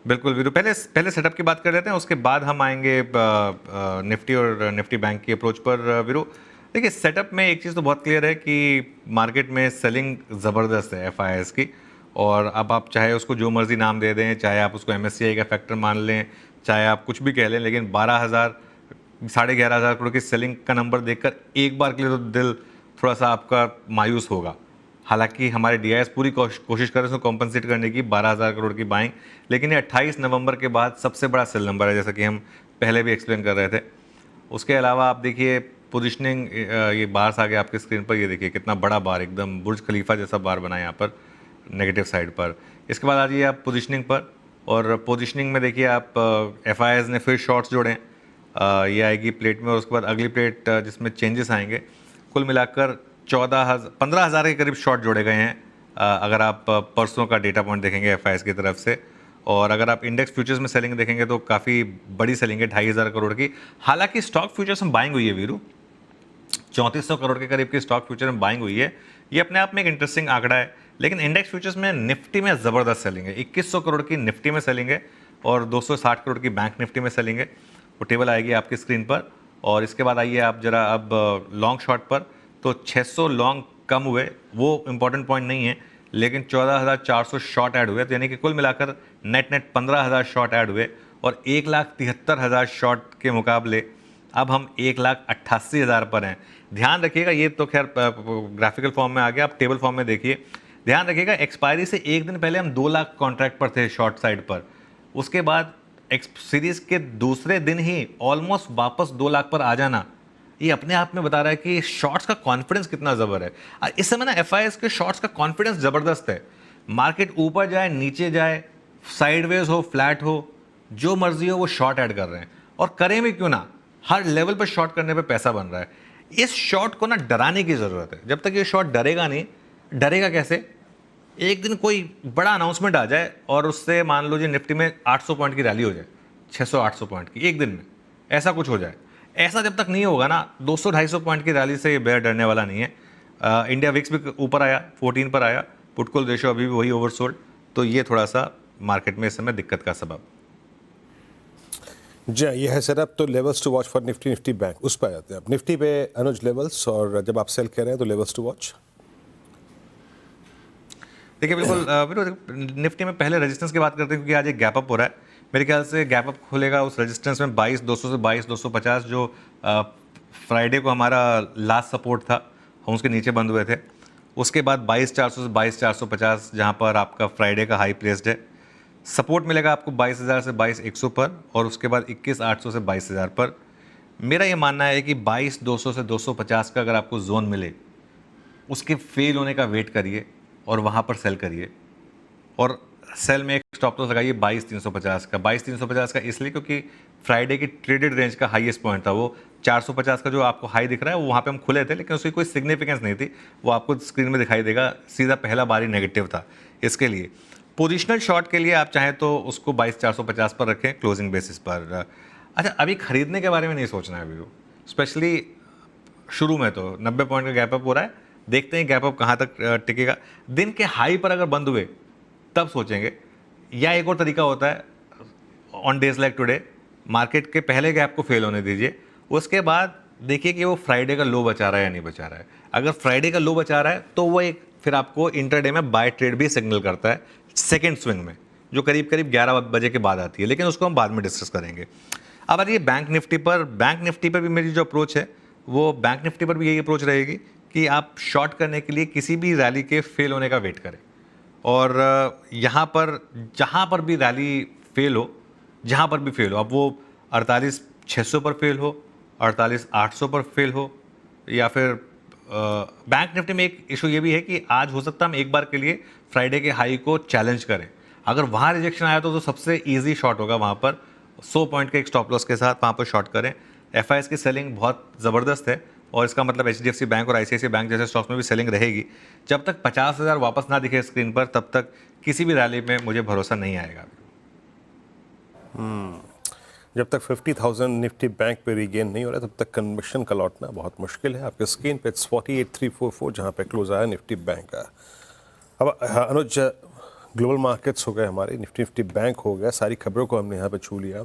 बिल्कुल वीरू, पहले पहले सेटअप की बात कर लेते हैं, उसके बाद हम आएंगे निफ्टी और निफ्टी बैंक की अप्रोच पर। वीरू देखिए, सेटअप में एक चीज़ तो बहुत क्लियर है कि मार्केट में सेलिंग ज़बरदस्त है एफआईआईएस की। और अब आप चाहे उसको जो मर्जी नाम दे दें, चाहे आप उसको एमएससीआई का फैक्टर मान लें, चाहे आप कुछ भी कह लें, लेकिन 12,000 11,500 करोड़ की सेलिंग का नंबर देखकर एक बार के लिए तो दिल थोड़ा सा आपका मायूस होगा। हालांकि हमारे डीआईएस पूरी कोशिश कर रहे हैं उसको कॉम्पनसेट करने की, 12,000 करोड़ की बाइंग, लेकिन ये 28 नवंबर के बाद सबसे बड़ा सेल नंबर है, जैसा कि हम पहले भी एक्सप्लेन कर रहे थे। उसके अलावा आप देखिए पोजिशनिंग, ये बार्स आ गया आपके स्क्रीन पर, ये देखिए कितना बड़ा बार, एकदम बुर्ज खलीफा जैसा बार बना है यहाँ पर नेगेटिव साइड पर। इसके बाद आ जाइए आप पोजिशनिंग पर, और पोजिशनिंग में देखिए आप एफआईआईएस ने फिर शॉर्ट्स जोड़े हैं। ये आएगी प्लेट में, और उसके बाद अगली प्लेट जिसमें चेंजेस आएंगे। कुल मिलाकर 15,000 के करीब शॉर्ट जोड़े गए हैं अगर आप परसों का डेटा पॉइंट देखेंगे एफआईआईएस की तरफ से। और अगर आप इंडेक्स फ्यूचर्स में सेलिंग देखेंगे तो काफ़ी बड़ी सेलिंग है, 2,500 करोड़ की। हालांकि स्टॉक फ्यूचर्स में बाइंग हुई है वीरू, 3400 करोड़ के करीब की स्टॉक फ्यूचर में बाइंग हुई है। ये अपने आप में एक इंटरेस्टिंग आंकड़ा है। लेकिन इंडेक्स फ्यूचर्स में निफ्टी में ज़बरदस्त सेलिंग है, 2100 करोड़ की निफ्टी में सेलिंग है, और 260 करोड़ की बैंक निफ्टी में सेलिंग है। वो टेबल आएगी आपकी स्क्रीन पर। और इसके बाद आइए आप जरा अब लॉन्ग शॉर्ट पर, तो 600 लॉन्ग कम हुए, वो इंपॉर्टेंट पॉइंट नहीं है, लेकिन 14,400 शॉर्ट ऐड हुए, तो यानी कि कुल मिलाकर नेट 15,000 शॉर्ट ऐड हुए। और 1,73,000 शॉर्ट के मुकाबले अब हम 1,88,000 पर हैं। ध्यान रखिएगा, ये तो खैर ग्राफिकल फॉर्म में आ गया, आप टेबल फॉर्म में देखिए। ध्यान रखिएगा, एक्सपायरी से एक दिन पहले हम 2 लाख कॉन्ट्रैक्ट पर थे शॉर्ट साइड पर। उसके बाद सीरीज के दूसरे दिन ही ऑलमोस्ट वापस 2 लाख पर आ जाना, ये अपने आप में बता रहा है कि शॉर्ट्स का कॉन्फिडेंस कितना ज़बर है। इस समय ना एफआईआईएस के शॉर्ट्स का कॉन्फिडेंस ज़बरदस्त है। मार्केट ऊपर जाए नीचे जाए, साइडवेज हो फ्लैट हो, जो मर्जी हो, वो शॉर्ट ऐड कर रहे हैं। और करें भी क्यों ना, हर लेवल पर शॉर्ट करने पे पैसा बन रहा है। इस शॉर्ट को ना डराने की ज़रूरत है। जब तक ये शॉर्ट डरेगा नहीं, डरेगा कैसे? एक दिन कोई बड़ा अनाउंसमेंट आ जाए और उससे मान लो जी निफ्टी में 800 पॉइंट की रैली हो जाए, 600-800 पॉइंट की एक दिन में, ऐसा कुछ हो जाए। ऐसा जब तक नहीं होगा ना, 200-250 पॉइंट की रैली से ये बेयर डरने वाला नहीं है। इंडिया विक्स भी ऊपर आया, 14 पर आया, पुटकुल रेशो अभी भी वही ओवरसोल्ड, तो ये थोड़ा सा मार्केट में इस समय दिक्कत का सबब। जी, ये है सेटअप। तो levels to watch for Nifty, Nifty bank, उस पर आते हैं आप। निफ्टी पे अनुज लेवल्स, और जब आप सेल कर रहे हैं तो लेवल्स टू वॉच। देखिए बिल्कुल निफ्टी में पहले रेजिस्टेंस की बात करते हैं, क्योंकि आज एक गैप अप हो रहा है। मेरे ख्याल से गैप अप खुलेगा उस रेजिस्टेंस में 22,200 से 22,250, जो फ्राइडे को हमारा लास्ट सपोर्ट था, हम उसके नीचे बंद हुए थे। उसके बाद 22,400 से 22,450, जहाँ पर आपका फ्राइडे का हाई प्लेस्ड है। सपोर्ट मिलेगा आपको 22,000 से 22,100 पर, और उसके बाद 21,800 से 22,000 पर। मेरा ये मानना है कि 22,200 से 250 का अगर आपको जोन मिले, उसके फेल होने का वेट करिए और वहाँ पर सेल करिए। और सेल में एक स्टॉप लॉस लगाइए 22,350 का। 22,350 का इसलिए क्योंकि फ्राइडे की ट्रेडेड रेंज का हाईएस्ट पॉइंट था वो 450 का, जो आपको हाई दिख रहा है वो वहाँ पे हम खुले थे, लेकिन उसकी कोई सिग्निफिकेंस नहीं थी। वो आपको स्क्रीन में दिखाई देगा, सीधा पहला बार ही नेगेटिव था। इसके लिए पोजिशनल शॉर्ट के लिए आप चाहें तो उसको 22,450 पर रखें क्लोजिंग बेसिस पर। अच्छा, अभी खरीदने के बारे में नहीं सोचना है अभी, स्पेशली शुरू में तो 90 पॉइंट का गैप अप हो रहा है, देखते हैं गैप अप कहाँ तक टिकेगा। दिन के हाई पर अगर बंद हुए तब सोचेंगे। या एक और तरीका होता है, on days like today market के पहले गैप को फेल होने दीजिए, उसके बाद देखिए कि वो फ्राइडे का लो बचा रहा है या नहीं बचा रहा है। अगर फ्राइडे का लो बचा रहा है तो वो एक फिर आपको इंटरडे में बाय ट्रेड भी सिग्नल करता है सेकेंड स्विंग में, जो करीब करीब 11 बजे के बाद आती है, लेकिन उसको हम बाद में डिस्कस करेंगे। अब आइए बैंक निफ्टी पर। बैंक निफ्टी पर भी मेरी जो अप्रोच है, वो बैंक निफ्टी पर भी यही अप्रोच रहेगी कि आप शॉर्ट करने के लिए किसी भी रैली के फेल होने का वेट करें। और यहाँ पर जहाँ पर भी रैली फेल हो, जहाँ पर भी फेल हो, अब वो 48,600 पर फेल हो, 48,800 पर फेल हो, या फिर बैंक निफ्टी में एक इशू ये भी है कि आज हो सकता है हम एक बार के लिए फ्राइडे के हाई को चैलेंज करें। अगर वहाँ रिजेक्शन आया तो सबसे इजी शॉर्ट होगा वहाँ पर 100 पॉइंट के एक स्टॉप लॉस के साथ वहाँ पर शॉर्ट करें। एफआईएस की सेलिंग बहुत ज़बरदस्त है, और इसका मतलब एचडीएफसी बैंक और आईसीआईसीआई बैंक जैसे स्टॉक्स में भी सेलिंग रहेगी। जब तक 50,000 वापस ना दिखे स्क्रीन पर, तब तक किसी भी रैली में मुझे भरोसा नहीं आएगा। जब तक 50,000 निफ्टी बैंक पे रीगेन नहीं हो रहा है, तब तक कन्विक्शन का लौटना बहुत मुश्किल है। आपके स्क्रीन पे 48,344 जहाँ पे क्लोज आया निफ्टी बैंक का। अब अनुज, ग्लोबल मार्केट्स हो गए हमारे, निफ्टी बैंक हो गया, सारी खबरों को हमने यहाँ पे छू लिया।